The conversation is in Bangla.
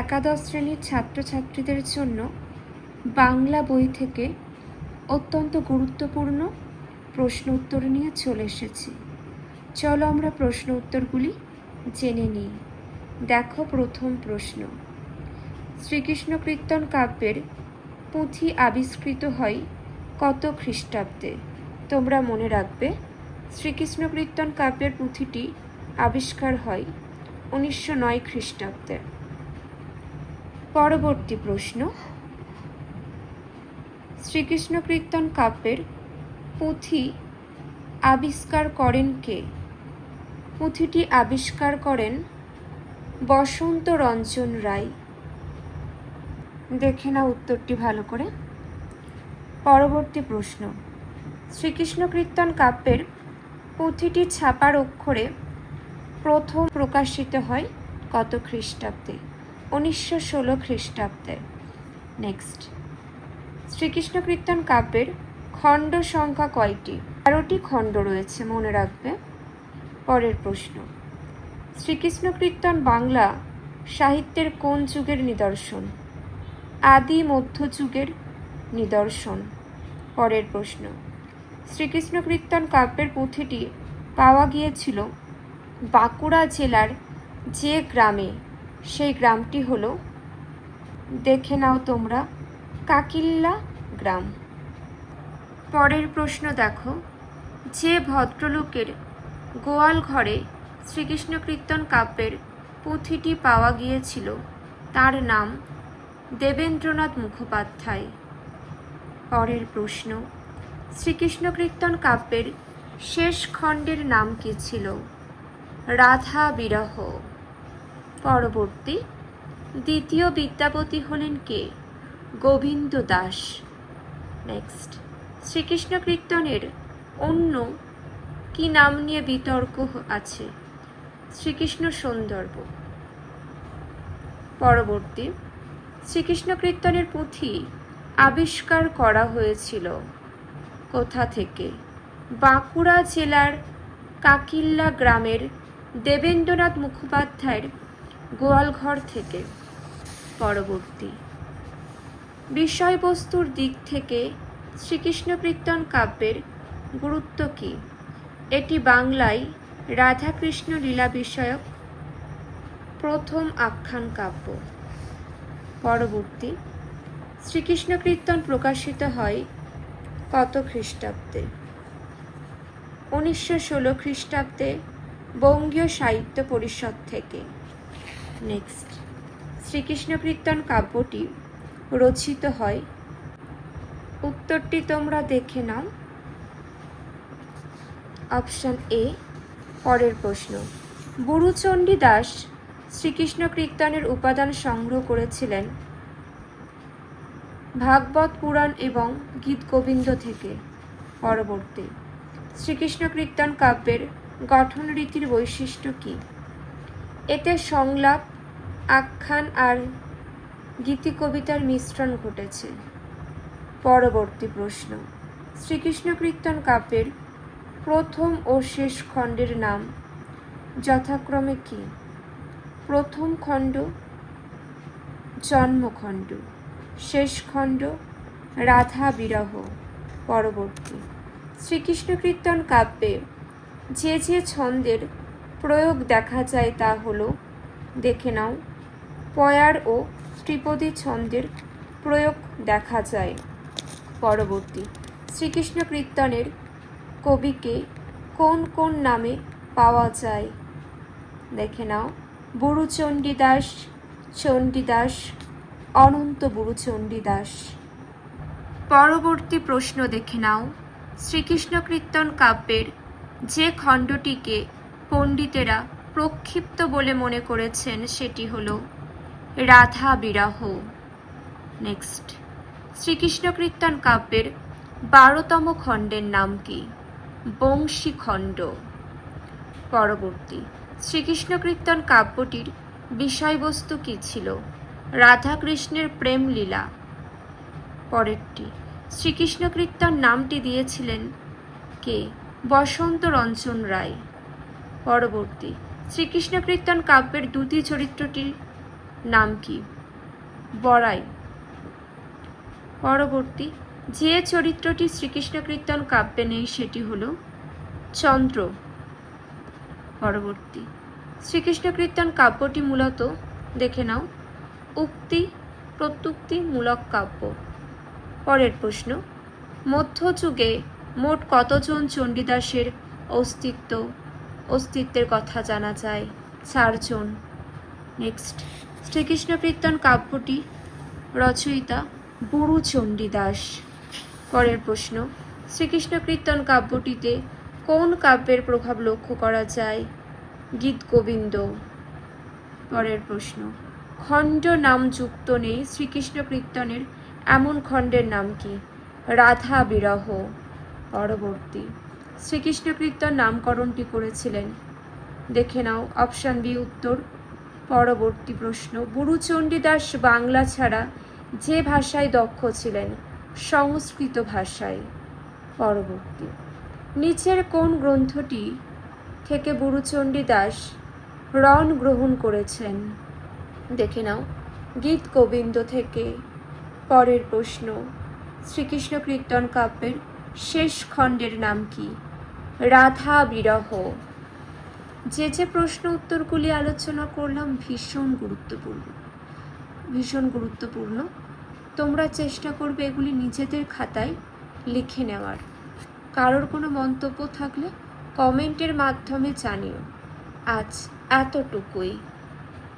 একাদশ শ্রেণীর ছাত্রছাত্রীদের জন্য বাংলা বই থেকে অত্যন্ত গুরুত্বপূর্ণ প্রশ্ন উত্তর নিয়ে চলে এসেছি। চলো আমরা প্রশ্ন উত্তরগুলি জেনে নিই। দেখো প্রথম প্রশ্ন, শ্রীকৃষ্ণ কীর্তন কাব্যের পুঁথি আবিষ্কৃত হয় কত খ্রিস্টাব্দে? তোমরা মনে রাখবে শ্রীকৃষ্ণ কীর্তন কাব্যের পুঁথিটি আবিষ্কার হয় 1909 খ্রিস্টাব্দে। পরবর্তী প্রশ্ন, শ্রীকৃষ্ণ কীর্তন কাব্যের পুঁথি আবিষ্কার করেন কে? পুঁথিটি আবিষ্কার করেন বসন্ত রঞ্জন রায়। দেখে নাও উত্তরটি ভালো করে। পরবর্তী প্রশ্ন, শ্রীকৃষ্ণ কীর্তন কাব্যের পুঁথিটি ছাপার অক্ষরে প্রথম প্রকাশিত হয় কত খ্রিস্টাব্দে? 1916 খ্রিস্টাব্দে। নেক্সট, শ্রীকৃষ্ণ কীর্তন কাব্যের খণ্ড সংখ্যা কয়টি? 12টি খণ্ড রয়েছে, মনে রাখবে। পরের প্রশ্ন, শ্রীকৃষ্ণ কীর্তন বাংলা সাহিত্যের কোন যুগের নিদর্শন? আদি মধ্যযুগের নিদর্শন। পরের প্রশ্ন, শ্রীকৃষ্ণ কীর্তন কাব্যের পুঁথিটি পাওয়া গিয়েছিল বাঁকুড়া জেলার যে গ্রামে, সেই গ্রামটি হলো, দেখে নাও তোমরা, কাকিল্লা গ্রাম। পরের প্রশ্ন দেখো, যে ভদ্রলোকের গোয়াল ঘরে শ্রীকৃষ্ণ কীর্তন কাব্যের পুঁথিটি পাওয়া গিয়েছিল তার নাম দেবেন্দ্রনাথ মুখোপাধ্যায়। পরের প্রশ্ন, শ্রীকৃষ্ণ কীর্তন কাব্যের শেষ খণ্ডের নাম কি ছিল? রাধা বিরহ। পরবর্তী, দ্বিতীয় বিদ্যাপতি হলেন কে? গোবিন্দ দাস। নেক্সট, শ্রীকৃষ্ণ কীর্তনের অন্য কি নাম নিয়ে বিতর্ক আছে? শ্রীকৃষ্ণ সন্দর্ভ। পরবর্তী, শ্রীকৃষ্ণ কীর্তনের পুঁথি আবিষ্কার করা হয়েছিল কোথা থেকে? বাঁকুড়া জেলার কাকিল্লা গ্রামের দেবেন্দ্রনাথ মুখোপাধ্যায়ের গোয়ালঘর থেকে। পরবর্তী, বিষয়বস্তুর দিক থেকে শ্রীকৃষ্ণ কীর্তন কাব্যের গুরুত্ব কী? এটি বাংলায় রাধাকৃষ্ণ লীলা বিষয়ক প্রথম আখ্যান কাব্য। পরবর্তী, শ্রীকৃষ্ণ কীর্তন প্রকাশিত হয় কত খ্রিস্টাব্দে? 1916 খ্রিস্টাব্দে বঙ্গীয় সাহিত্য পরিষদ থেকে। নেক্সট, শ্রীকৃষ্ণ কীর্তন কাব্যটি রচিত হয়, উত্তরটি তোমরা দেখে নাও, অপশন এ। পরের প্রশ্ন, গুরুচণ্ডী দাস শ্রীকৃষ্ণ কীর্তনের উপাদান সংগ্রহ করেছিলেন ভাগবত পুরাণ এবং গীত গোবিন্দ থেকে। পরবর্তী, শ্রীকৃষ্ণ কীর্তন কাব্যের গঠন রীতির বৈশিষ্ট্য কী? এতে সংলাপ, আখ্যান আর গীতি কবিতার মিশ্রণ ঘটেছে। পরবর্তী প্রশ্ন, শ্রীকৃষ্ণ কীর্তন কাব্যের প্রথম ও শেষ খণ্ডের নাম যথাক্রমে কী? প্রথম খণ্ড জন্মখণ্ড, শেষ খণ্ড রাধা বিরহ। পরবর্তী, শ্রীকৃষ্ণ কীর্তন কাব্যে যে যে ছন্দের প্রয়োগ দেখা যায় তা হলো, দেখে নাও, পয়ার ও ত্রিপদী ছন্দের প্রয়োগ দেখা যায়। পরবর্তী, শ্রীকৃষ্ণ কীর্তনের কবিকে কোন কোন নামে পাওয়া যায়? দেখে নাও, বুড়ুচণ্ডী দাস, চণ্ডীদাস, অনন্ত বুড়ুচণ্ডী দাস। পরবর্তী প্রশ্ন দেখে নাও, শ্রীকৃষ্ণ কীর্তন কাব্যের যে খণ্ডটিকে পণ্ডিতেরা প্রক্ষিপ্ত বলে মনে করেছেন সেটি হল রাধা বিরহ। নেক্সট, শ্রীকৃষ্ণ কীর্তন কাব্যের 12তম খণ্ডের নাম কি? বংশী খণ্ড। পরবর্তী, শ্রীকৃষ্ণ কীর্তন কাব্যটির বিষয়বস্তু কী ছিল? রাধাকৃষ্ণের প্রেম লীলা। পরেরটি, শ্রীকৃষ্ণ কীর্তন নামটি দিয়েছিলেন কে? বসন্ত রঞ্জন রায়। পরবর্তী, শ্রীকৃষ্ণ কীর্তন কাব্যের দ্যুতি চরিত্রটির নাম কি? বড়াই। পরবর্তী, যে চরিত্রটি শ্রীকৃষ্ণ কীর্তন কাব্যে নেই সেটি হলো চন্দ্র। পরবর্তী, শ্রীকৃষ্ণ কীর্তন কাব্যটি মূলত দেখে নাও উক্তি প্রত্যুক্তিমূলক কাব্য। পরের প্রশ্ন, মধ্যযুগে মোট কতজন চণ্ডীদাসের অস্তিত্বের কথা জানা যায়? 4 জন। নেক্সট, শ্রীকৃষ্ণ কীর্তন কাব্যটি রচয়িতা বুড়ু চণ্ডীদাস। পরের প্রশ্ন, শ্রীকৃষ্ণ কীর্তন কাব্যটিতে কোন কাব্যের প্রভাব লক্ষ্য করা যায়? গীত গোবিন্দ। পরের প্রশ্ন, খণ্ড নাম যুক্ত নেই শ্রীকৃষ্ণ কীর্তনের এমন খণ্ডের নাম কি? রাধা বিরহ। পরবর্তী, শ্রীকৃষ্ণ কীর্তন নামকরণটি করেছিলেন? দেখে নাও অপশান বি উত্তর। পরবর্তী প্রশ্ন, বুড়ু চণ্ডীদাস বাংলা ছাড়া যে ভাষায় দক্ষ ছিলেন? সংস্কৃত ভাষায়। পরবর্তী, নিচের কোন গ্রন্থটি থেকে বুড়ু চণ্ডীদাস রণ গ্রহণ করেছেন? দেখে নাও গীত গোবিন্দ থেকে। পরের প্রশ্ন, শ্রীকৃষ্ণ কীর্তন কাব্যের শেষ খণ্ডের নাম কি? রাধা বিরহ। যে প্রশ্ন উত্তরগুলি আলোচনা করলাম ভীষণ গুরুত্বপূর্ণ। তোমরা চেষ্টা করবে এগুলি নিজেদের খাতায় লিখে নেওয়ার। কারোর কোনো মন্তব্য থাকলে কমেন্টের মাধ্যমে জানিও। আজ এতটুকুই।